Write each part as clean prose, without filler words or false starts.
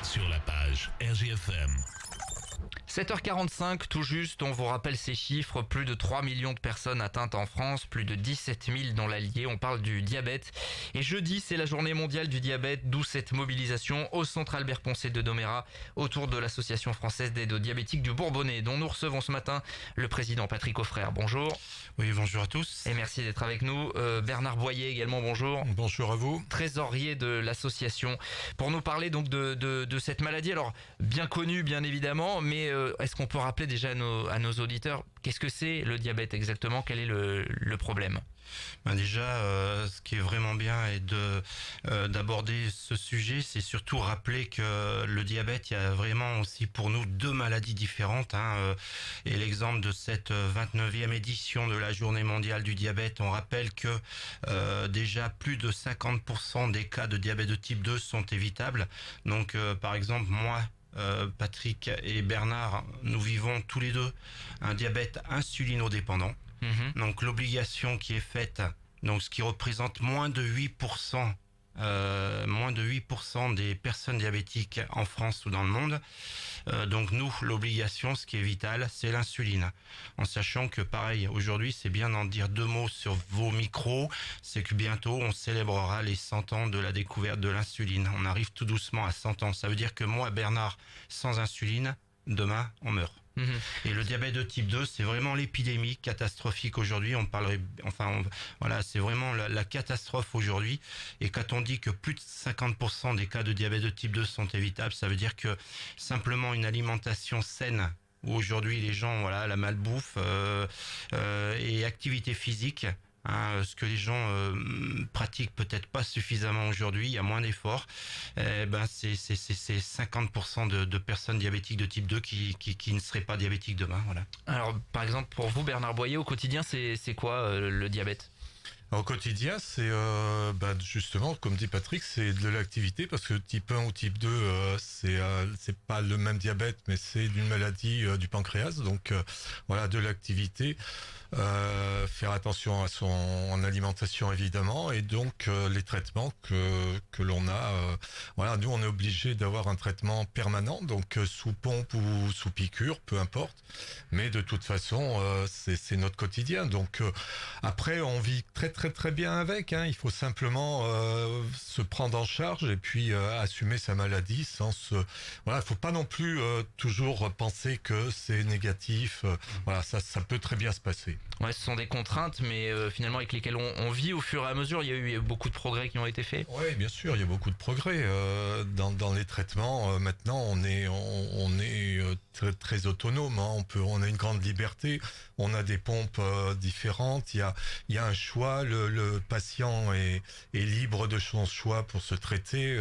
sur la page RGFM. 7h45, tout juste, on vous rappelle ces chiffres, plus de 3 millions de personnes atteintes en France, plus de 17 000 dans l'Allier, on parle du diabète. Et jeudi, c'est la journée mondiale du diabète, d'où cette mobilisation au centre Albert Poncet de Domérat, autour de l'association française d'aide aux diabétiques du Bourbonnais, dont nous recevons ce matin le président Patrick Auffrère. Bonjour. Oui, bonjour à tous. Et merci d'être avec nous. Bernard Boyer également, bonjour. Bonjour à vous. Trésorier de l'association, pour nous parler donc de cette maladie, alors bien connue bien évidemment, mais est-ce qu'on peut rappeler déjà à nos auditeurs qu'est-ce que c'est le diabète exactement, quel est le problème? Déjà, ce qui est vraiment bien est d'aborder ce sujet, c'est surtout rappeler que le diabète, il y a vraiment aussi pour nous deux maladies différentes. Et l'exemple de cette 29e édition de la Journée mondiale du diabète, on rappelle que déjà plus de 50% des cas de diabète de type 2 sont évitables. Donc, par exemple, moi, Patrick et Bernard, nous vivons tous les deux un diabète insulinodépendant. Donc l'obligation qui est faite, donc ce qui représente moins de 8% des personnes diabétiques en France ou dans le monde. Donc nous, l'obligation, ce qui est vital, c'est l'insuline. En sachant que pareil, aujourd'hui, c'est bien d'en dire deux mots sur vos micros, c'est que bientôt, on célébrera les 100 ans de la découverte de l'insuline. On arrive tout doucement à 100 ans. Ça veut dire que moi, Bernard, sans insuline, demain, on meurt. Et le diabète de type 2, c'est vraiment l'épidémie catastrophique aujourd'hui. Voilà, c'est vraiment la catastrophe aujourd'hui. Et quand on dit que plus de 50% des cas de diabète de type 2 sont évitables, ça veut dire que simplement une alimentation saine, où aujourd'hui les gens, voilà, la malbouffe et activité physique, ce que les gens pratiquent peut-être pas suffisamment aujourd'hui, il y a moins d'efforts, c'est 50% de personnes diabétiques de type 2 qui ne seraient pas diabétiques demain. Voilà. Alors par exemple pour vous Bernard Boyer, au quotidien c'est quoi le diabète? Au quotidien, c'est justement, comme dit Patrick, c'est de l'activité, parce que type 1 ou type 2, c'est pas le même diabète, mais c'est une maladie du pancréas. Donc voilà, de l'activité, faire attention à son alimentation évidemment, et donc les traitements que l'on a. Voilà, nous on est obligé d'avoir un traitement permanent, donc sous pompe ou sous piqûre, peu importe. Mais de toute façon, c'est notre quotidien. Donc après, on vit très bien avec. Il faut simplement se prendre en charge et puis assumer sa maladie sans voilà, faut pas non plus toujours penser que c'est négatif. Voilà, ça peut très bien se passer. Ouais, ce sont des contraintes, mais finalement avec lesquelles on vit au fur et à mesure. Il y a eu beaucoup de progrès qui ont été faits. Oui, bien sûr, il y a beaucoup de progrès dans les traitements. Maintenant, on est très autonome. On a une grande liberté. On a des pompes différentes. Il y a un choix. Le patient est libre de son choix pour se traiter.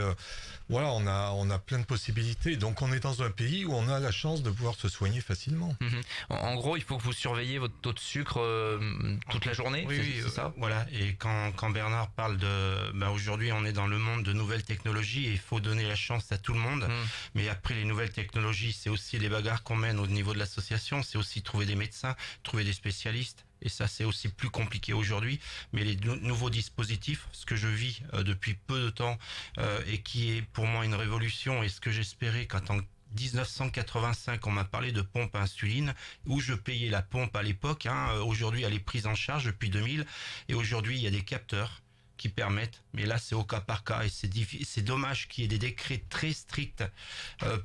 Voilà, on a plein de possibilités. Donc, on est dans un pays où on a la chance de pouvoir se soigner facilement. En gros, il faut que vous surveillez votre taux de sucre toute la journée. Oui, c'est ça. Voilà. Et quand Bernard parle aujourd'hui, on est dans le monde de nouvelles technologies et il faut donner la chance à tout le monde. Mais après, les nouvelles technologies, c'est aussi les bagarres qu'on mène au niveau de l'association. C'est aussi trouver des médecins, trouver des spécialistes. Et ça, c'est aussi plus compliqué aujourd'hui. Mais les nouveaux dispositifs, ce que je vis depuis peu de temps et qui est pour moi une révolution, et ce que j'espérais quand en 1985, on m'a parlé de pompe à insuline, où je payais la pompe à l'époque. Aujourd'hui, elle est prise en charge depuis 2000. Et aujourd'hui, il y a des capteurs qui permettent, mais là c'est au cas par cas, et c'est dommage qu'il y ait des décrets très stricts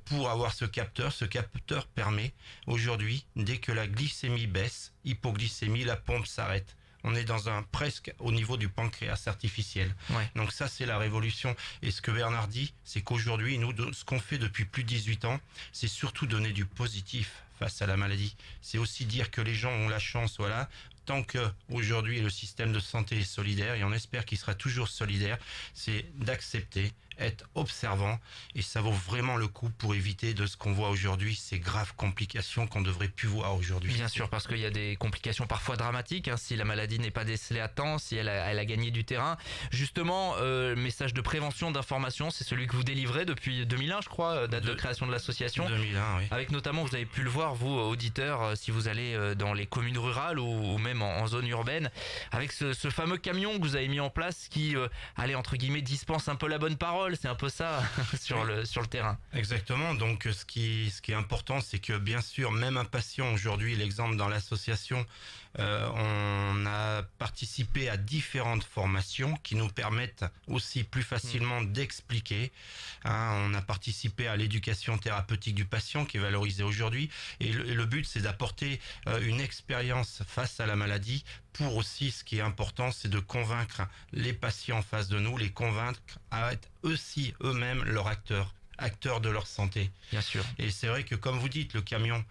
pour avoir ce capteur. Ce capteur permet aujourd'hui, dès que la glycémie baisse, hypoglycémie, la pompe s'arrête. On est presque au niveau du pancréas artificiel. Ouais. Donc ça, c'est la révolution. Et ce que Bernard dit, c'est qu'aujourd'hui, nous, ce qu'on fait depuis plus de 18 ans, c'est surtout donner du positif face à la maladie. C'est aussi dire que les gens ont la chance, voilà. Tant que aujourd'hui le système de santé est solidaire, et on espère qu'il sera toujours solidaire, c'est d'accepter, être observant, et ça vaut vraiment le coup pour éviter de ce qu'on voit aujourd'hui, ces graves complications qu'on devrait plus voir aujourd'hui. Bien sûr, parce qu'il y a des complications parfois dramatiques, si la maladie n'est pas décelée à temps, si elle a gagné du terrain. Justement, message de prévention, d'information, c'est celui que vous délivrez depuis 2001, je crois, date de création de l'association. 2001, oui. Avec notamment, vous avez pu le voir, vous, auditeurs, si vous allez dans les communes rurales ou même en zone urbaine, avec ce fameux camion que vous avez mis en place qui, allez, entre guillemets, dispense un peu la bonne parole, parole, c'est un peu ça sur le terrain. Exactement. Donc, ce qui est important, c'est que bien sûr, même un patient aujourd'hui, l'exemple dans l'association, on a participé à différentes formations qui nous permettent aussi plus facilement d'expliquer. On a participé à l'éducation thérapeutique du patient qui est valorisée aujourd'hui. Et le but, c'est d'apporter une expérience face à la maladie pour aussi, ce qui est important, c'est de convaincre les patients en face de nous, les convaincre à être aussi eux-mêmes leurs acteurs de leur santé. Bien sûr. Et c'est vrai que comme vous dites, le camion,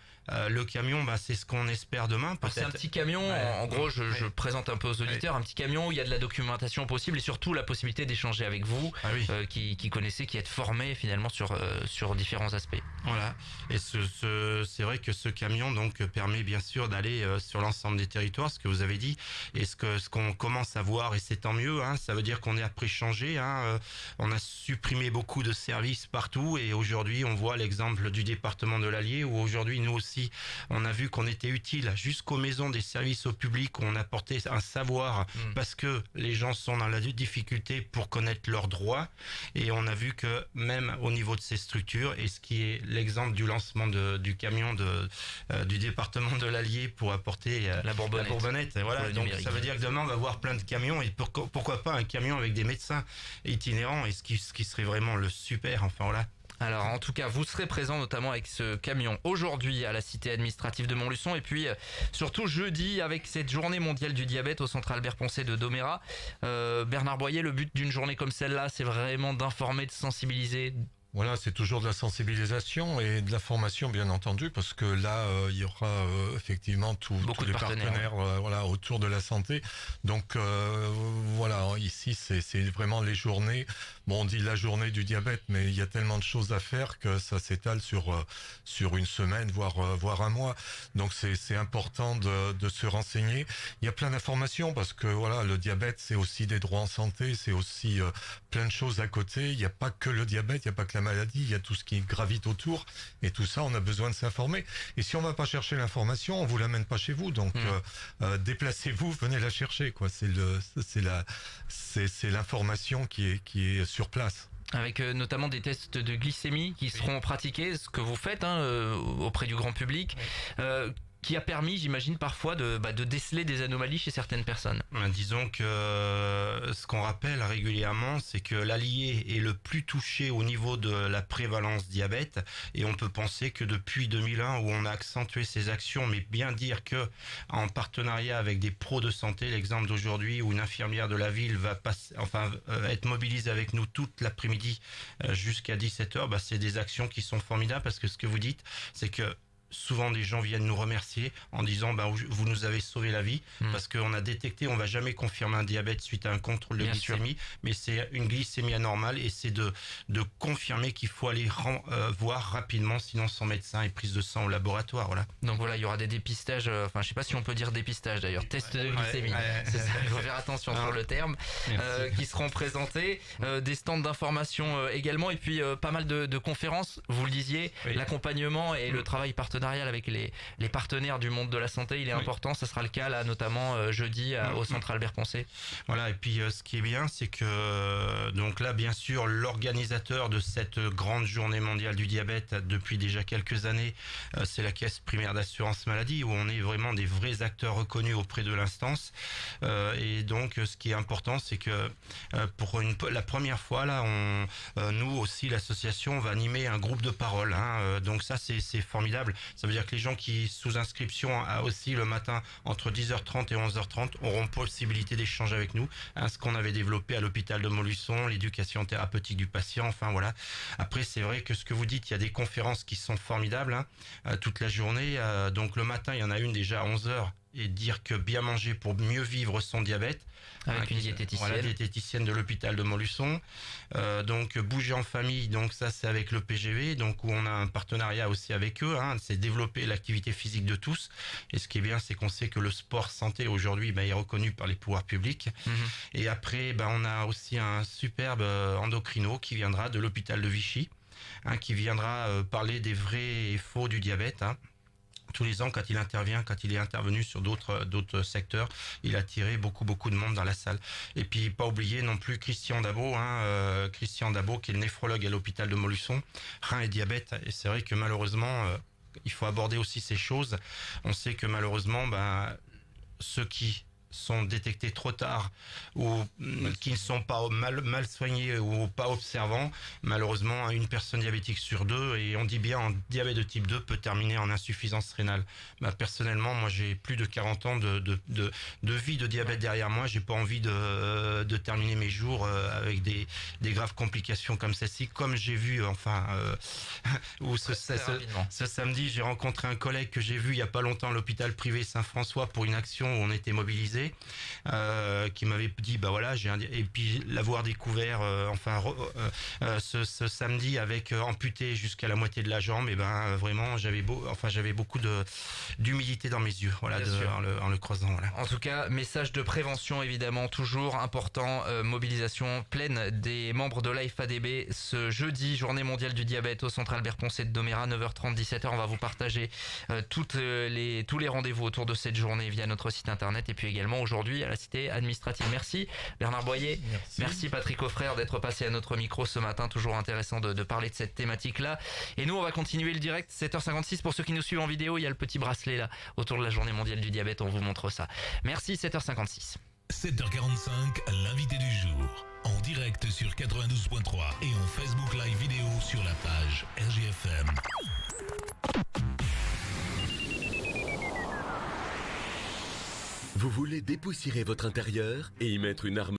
c'est ce qu'on espère demain. Alors, c'est un petit camion, en gros je présente un peu aux auditeurs, un petit camion où il y a de la documentation possible et surtout la possibilité d'échanger avec vous, qui connaissez, qui êtes formés finalement sur différents aspects. Voilà, et c'est vrai que ce camion donc permet bien sûr d'aller sur l'ensemble des territoires, ce que vous avez dit, et ce qu'on commence à voir, et c'est tant mieux, ça veut dire qu'on est après changé, on a supprimé beaucoup de services partout, et aujourd'hui on voit l'exemple du département de l'Allier, où aujourd'hui nous aussi on a vu qu'on était utile jusqu'aux maisons des services au public, où on apportait un savoir parce que les gens sont dans la difficulté pour connaître leurs droits, et on a vu que même au niveau de ces structures, et ce qui est l'exemple du lancement du camion du département de l'Allier pour apporter la Bourbonnette. Voilà, donc ça veut dire que demain on va voir plein de camions, et pourquoi pas un camion avec des médecins itinérants, et ce qui serait vraiment le super, enfin voilà. Alors en tout cas, vous serez présent notamment avec ce camion aujourd'hui à la cité administrative de Montluçon, et puis surtout jeudi avec cette journée mondiale du diabète au centre Albert Poncet de Domérat. Bernard Boyer, le but d'une journée comme celle-là, c'est vraiment d'informer, de sensibiliser. Voilà, c'est toujours de la sensibilisation et de la formation, bien entendu, parce que là, il y aura effectivement tous les partenaires autour de la santé. Donc voilà, ici, c'est vraiment les journées. Bon, on dit la journée du diabète, mais il y a tellement de choses à faire que ça s'étale sur une semaine, voire un mois. Donc c'est important de se renseigner. Il y a plein d'informations parce que voilà, le diabète, c'est aussi des droits en santé, c'est aussi plein de choses à côté. Il n'y a pas que le diabète, il n'y a pas que la maladie, il y a tout ce qui gravite autour, et tout ça, on a besoin de s'informer. Et si on va pas chercher l'information, on vous l'amène pas chez vous. Donc déplacez-vous, venez la chercher, quoi. C'est l'information qui est sur place. Avec notamment des tests de glycémie qui seront pratiqués, ce que vous faites auprès du grand public. Qui a permis, j'imagine, parfois de déceler des anomalies chez certaines personnes. Disons que ce qu'on rappelle régulièrement, c'est que l'Allier est le plus touché au niveau de la prévalence diabète, et on peut penser que depuis 2001, où on a accentué ces actions, mais bien dire que en partenariat avec des pros de santé, l'exemple d'aujourd'hui où une infirmière de la ville va être mobilisée avec nous toute l'après-midi jusqu'à 17h, c'est des actions qui sont formidables, parce que ce que vous dites, c'est que souvent des gens viennent nous remercier en disant vous nous avez sauvé la vie, parce qu'on a détecté, on va jamais confirmer un diabète suite à un contrôle de glycémie, mais c'est une glycémie anormale, et c'est de confirmer qu'il faut aller voir rapidement, sinon son médecin et prise de sang au laboratoire. Voilà. Donc voilà, il y aura des dépistages, je sais pas si on peut dire dépistage d'ailleurs, test de glycémie, c'est ça, il faut faire attention sur le terme, qui seront présentés, des stands d'information également, et puis pas mal de conférences, vous le disiez, l'accompagnement et le travail partenarial avec les partenaires du monde de la santé, il est important. Ça sera le cas là, notamment jeudi au centre Albert Poncet. Voilà, et puis ce qui est bien, c'est que donc là, bien sûr, l'organisateur de cette grande journée mondiale du diabète depuis déjà quelques années, c'est la Caisse primaire d'assurance maladie, où on est vraiment des vrais acteurs reconnus auprès de l'instance. Et donc ce qui est important, c'est que pour la première fois là, nous aussi, l'association va animer un groupe de parole. Donc ça, c'est formidable. Ça veut dire que les gens qui sous inscription aussi le matin entre 10h30 et 11h30 auront possibilité d'échanger avec nous, ce qu'on avait développé à l'hôpital de Montluçon, l'éducation thérapeutique du patient, enfin voilà. Après, c'est vrai que ce que vous dites, il y a des conférences qui sont formidables toute la journée. Donc le matin, il y en a une déjà à 11h, et dire que bien manger pour mieux vivre son diabète, avec une diététicienne. Voilà, diététicienne de l'hôpital de Montluçon. Donc bouger en famille, donc ça c'est avec le PGV, donc où on a un partenariat aussi avec eux, c'est développer l'activité physique de tous. Et ce qui est bien, c'est qu'on sait que le sport santé aujourd'hui est reconnu par les pouvoirs publics. Et après, on a aussi un superbe endocrino qui viendra de l'hôpital de Vichy, qui viendra parler des vrais et faux du diabète. Tous les ans, quand il intervient, quand il est intervenu sur d'autres secteurs, il a attiré beaucoup de monde dans la salle. Et puis pas oublier non plus Christian Dabo, Christian Dabo qui est le néphrologue à l'hôpital de Montluçon, rein et diabète. Et c'est vrai que malheureusement, il faut aborder aussi ces choses. On sait que malheureusement, ceux qui sont détectés trop tard ou qui ne sont pas mal soignés ou pas observants, malheureusement une personne diabétique sur deux, et on dit bien en diabète de type 2 peut terminer en insuffisance rénale. Personnellement, moi j'ai plus de 40 ans de vie de diabète derrière moi, j'ai pas envie de terminer mes jours avec des graves complications comme celle-ci, comme j'ai vu où ce samedi j'ai rencontré un collègue que j'ai vu il y a pas longtemps à l'hôpital privé Saint-François pour une action où on était mobilisés, qui m'avait dit et puis l'avoir découvert ce samedi avec amputé jusqu'à la moitié de la jambe, et vraiment j'avais beaucoup d'humilité dans mes yeux, en le creusant. Voilà. En tout cas, message de prévention évidemment toujours important, mobilisation pleine des membres de l'AFADB ce jeudi, journée mondiale du diabète au centre Albert Poncet de Domérat, 9h30, 17h. On va vous partager tous les rendez-vous autour de cette journée via notre site internet, et puis également aujourd'hui à la cité administrative. Merci Bernard Boyer, merci Patrick Auffrère d'être passé à notre micro ce matin, toujours intéressant de parler de cette thématique-là. Et nous on va continuer le direct, 7h56 pour ceux qui nous suivent en vidéo, il y a le petit bracelet là autour de la journée mondiale du diabète, on vous montre ça. Merci, 7h56. 7h45, l'invité du jour. En direct sur 92.3 et en Facebook Live vidéo sur la page RGFM. Vous voulez dépoussiérer votre intérieur et y mettre une harmonie